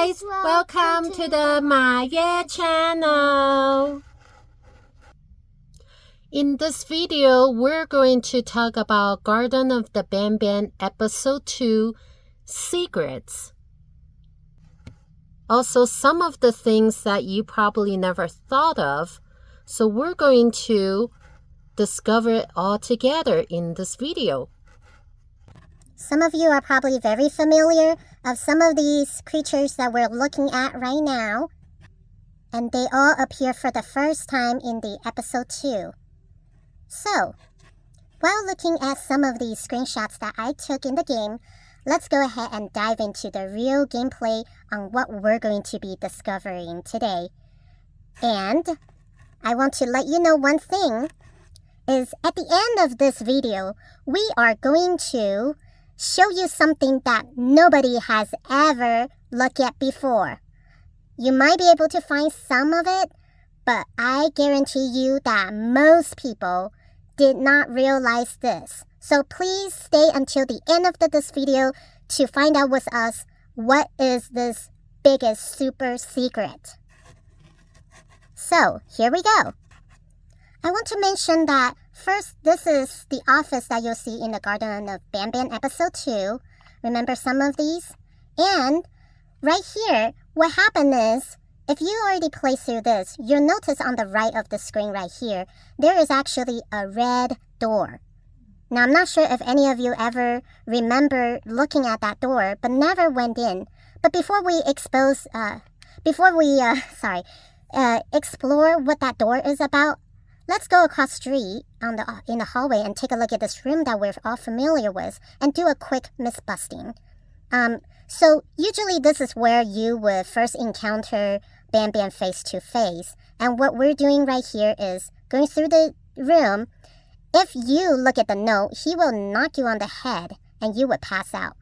guys, welcome to the Maya channel. In this video, we're going to talk about Garten of the Banban episode 2, Secrets. Also, some of the things that you probably never thought of, so we're going to discover it all together in this video. Some of you are probably very familiar of some of these creatures that we're looking at right now, and they all appear for the first time in the episode 2. So, while looking at some of these screenshots that I took in the game, let's go ahead and dive into the real gameplay on what we're going to be discovering today. And I want to let you know one thing, is at the end of this video, we are going to show you something that nobody has ever looked at before. You might be able to find some of it, but I guarantee you that most people did not realize this. So please stay until the end of this video to find out with us what is this biggest super secret. So here we go. I want to mention that first, this is the office that you'll see in the Garten of Banban episode 2. Remember some of these? And right here, what happened is, if you already played through this, you'll notice on the right of the screen right here, there is actually a red door. Now, I'm not sure if any of you ever remember looking at that door, but never went in. But before we explore what that door is about, let's go across the street in the hallway and take a look at this room that we're all familiar with and do a quick myth-busting. So usually this is where you would first encounter Banban face-to-face. And what we're doing right here is going through the room. If you look at the note, he will knock you on the head and you would pass out.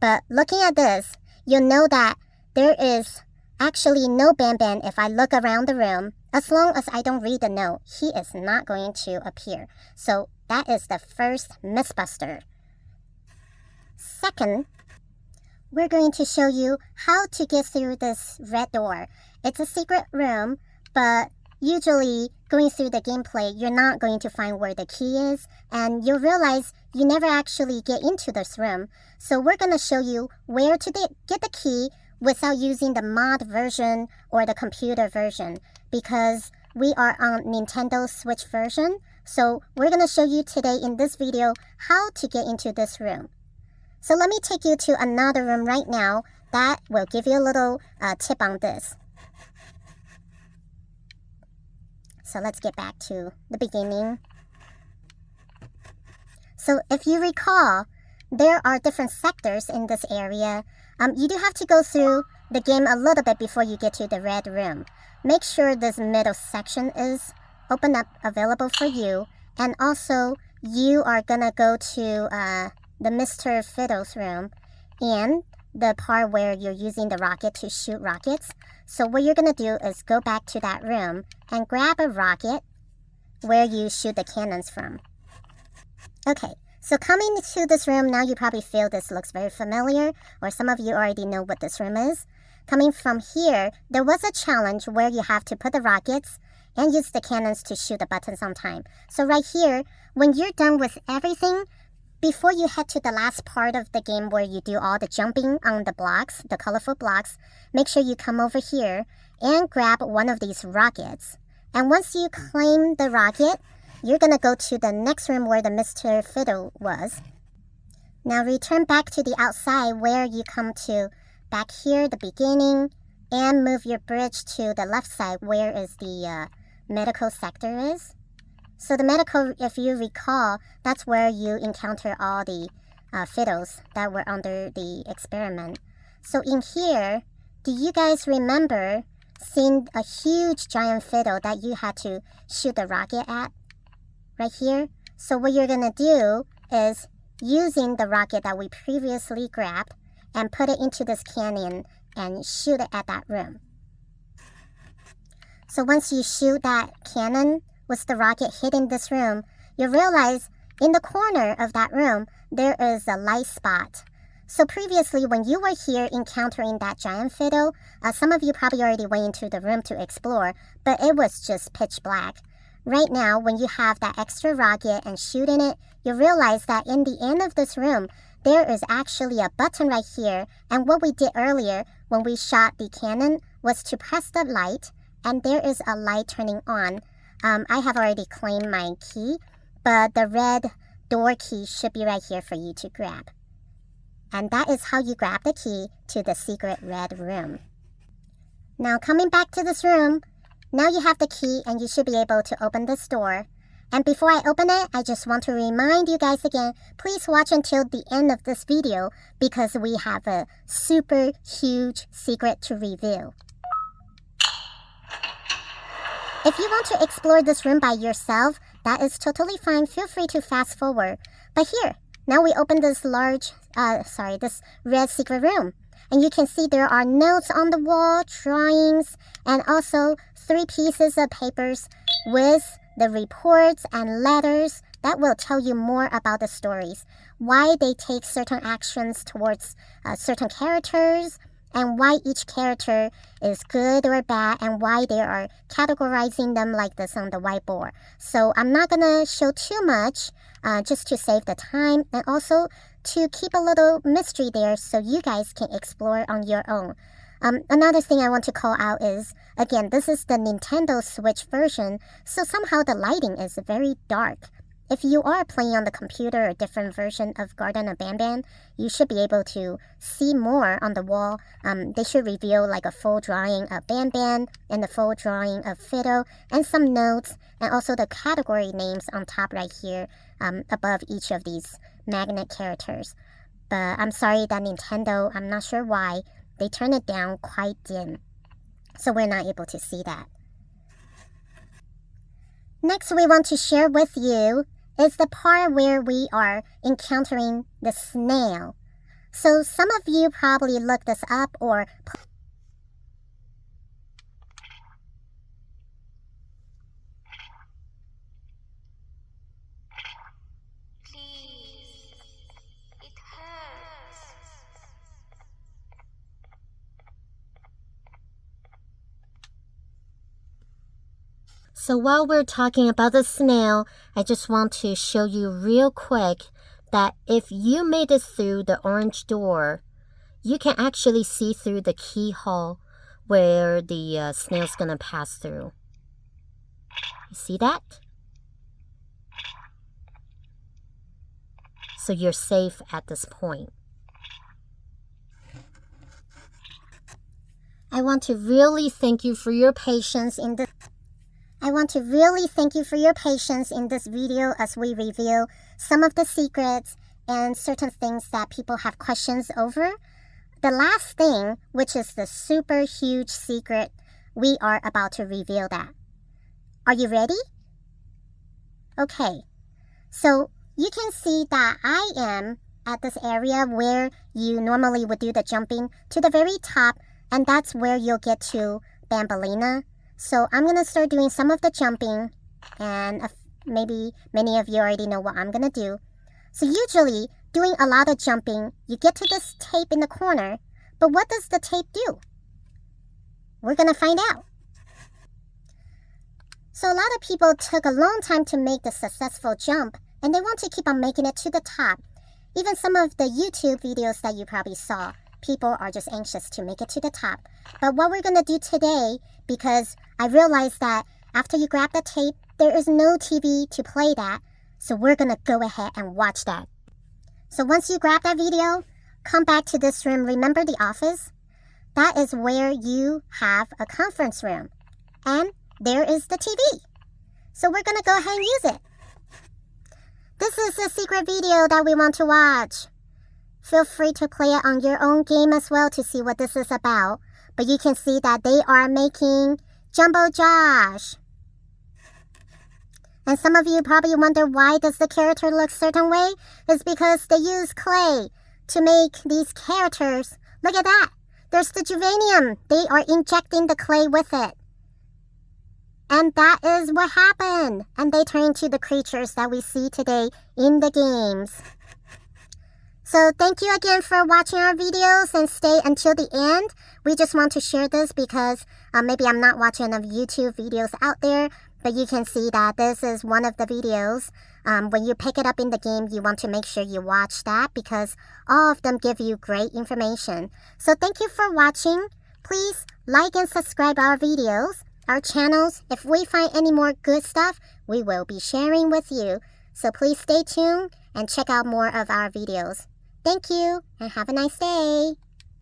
But looking at this, you'll know that there is actually no Banban if I look around the room. As long as I don't read the note, he is not going to appear. So that is the first mythbuster. Second, we're going to show you how to get through this red door. It's a secret room, but usually going through the gameplay, you're not going to find where the key is, and you'll realize you never actually get into this room. So we're going to show you where to get the key without using the mod version or the computer version, because we are on Nintendo Switch version. So we're going to show you today in this video how to get into this room. So let me take you to another room right now that will give you a little tip on this. So let's get back to the beginning. So if you recall, there are different sectors in this area. You do have to go through the game a little bit before you get to the red room. Make sure this middle section is open up, available for you. And also, you are gonna go to the Mr. Fiddle's room and the part where you're using the rocket to shoot rockets. So what you're gonna do is go back to that room and grab a rocket where you shoot the cannons from. Okay, so coming to this room, now you probably feel this looks very familiar, or some of you already know what this room is. Coming from here, there was a challenge where you have to put the rockets and use the cannons to shoot the buttons on time. So right here, when you're done with everything, before you head to the last part of the game where you do all the jumping on the blocks, the colorful blocks, make sure you come over here and grab one of these rockets. And once you claim the rocket, you're gonna go to the next room where the Mr. Fiddle was. Now return back to the outside where you come to back here, the beginning, and move your bridge to the left side where is the medical sector is. So the medical, if you recall, that's where you encounter all the fiddles that were under the experiment. So in here, do you guys remember seeing a huge giant fiddle that you had to shoot the rocket at? Right here? So what you're gonna do is using the rocket that we previously grabbed and put it into this cannon and shoot it at that room. So once you shoot that cannon with the rocket hitting this room, you realize in the corner of that room, there is a light spot. So previously, when you were here encountering that giant fiddle, some of you probably already went into the room to explore, but it was just pitch black. Right now, when you have that extra rocket and shooting it, you realize that in the end of this room, there is actually a button right here, and what we did earlier when we shot the cannon was to press the light, and there is a light turning on. I have already claimed my key, but the red door key should be right here for you to grab. And that is how you grab the key to the secret red room. Now coming back to this room, now you have the key and you should be able to open this door. And before I open it, I just want to remind you guys again, please watch until the end of this video because we have a super huge secret to reveal. If you want to explore this room by yourself, that is totally fine. Feel free to fast forward. But here, now we open this this red secret room. And you can see there are notes on the wall, drawings, and also 3 pieces of papers with the reports and letters that will tell you more about the stories, why they take certain actions towards certain characters, and why each character is good or bad, and why they are categorizing them like this on the whiteboard. So I'm not going to show too much just to save the time and also to keep a little mystery there so you guys can explore on your own. Another thing I want to call out is, again, this is the Nintendo Switch version, so somehow the lighting is very dark. If you are playing on the computer or different version of Garten of Banban, you should be able to see more on the wall. They should reveal like a full drawing of Banban and the full drawing of Fiddle and some notes and also the category names on top right here above each of these magnet characters. But I'm sorry that Nintendo, I'm not sure why, they turn it down quite dim. So we're not able to see that. Next we want to share with you is the part where we are encountering the snail. So some of you probably looked this up or So while we're talking about the snail, I just want to show you real quick that if you made it through the orange door, you can actually see through the keyhole where the snail's gonna pass through. You see that? So you're safe at this point. I want to really thank you for your patience in this video as we reveal some of the secrets and certain things that people have questions over. The last thing, which is the super huge secret, we are about to reveal that. Are you ready? Okay, so you can see that I am at this area where you normally would do the jumping to the very top, and that's where you'll get to Banbalina. So I'm going to start doing some of the jumping, and maybe many of you already know what I'm going to do. So usually, doing a lot of jumping, you get to this tape in the corner, but what does the tape do? We're going to find out. So a lot of people took a long time to make the successful jump, and they want to keep on making it to the top. Even some of the YouTube videos that you probably saw, people are just anxious to make it to the top. But what we're going to do today, because I realized that after you grab the tape, there is no TV to play that, so we're going to go ahead and watch that. So once you grab that video, come back to this room. Remember the office? That is where you have a conference room. And there is the TV. So we're going to go ahead and use it. This is a secret video that we want to watch. Feel free to play it on your own game as well to see what this is about. But you can see that they are making Jumbo Josh. And some of you probably wonder why does the character look certain way? It's because they use clay to make these characters. Look at that. There's the Juvenium. They are injecting the clay with it. And that is what happened. And they turn into the creatures that we see today in the games. So thank you again for watching our videos and stay until the end. We just want to share this because maybe I'm not watching enough YouTube videos out there, but you can see that this is one of the videos. When you pick it up in the game, you want to make sure you watch that because all of them give you great information. So thank you for watching. Please like and subscribe our videos, our channels. If we find any more good stuff, we will be sharing with you. So please stay tuned and check out more of our videos. Thank you and have a nice day.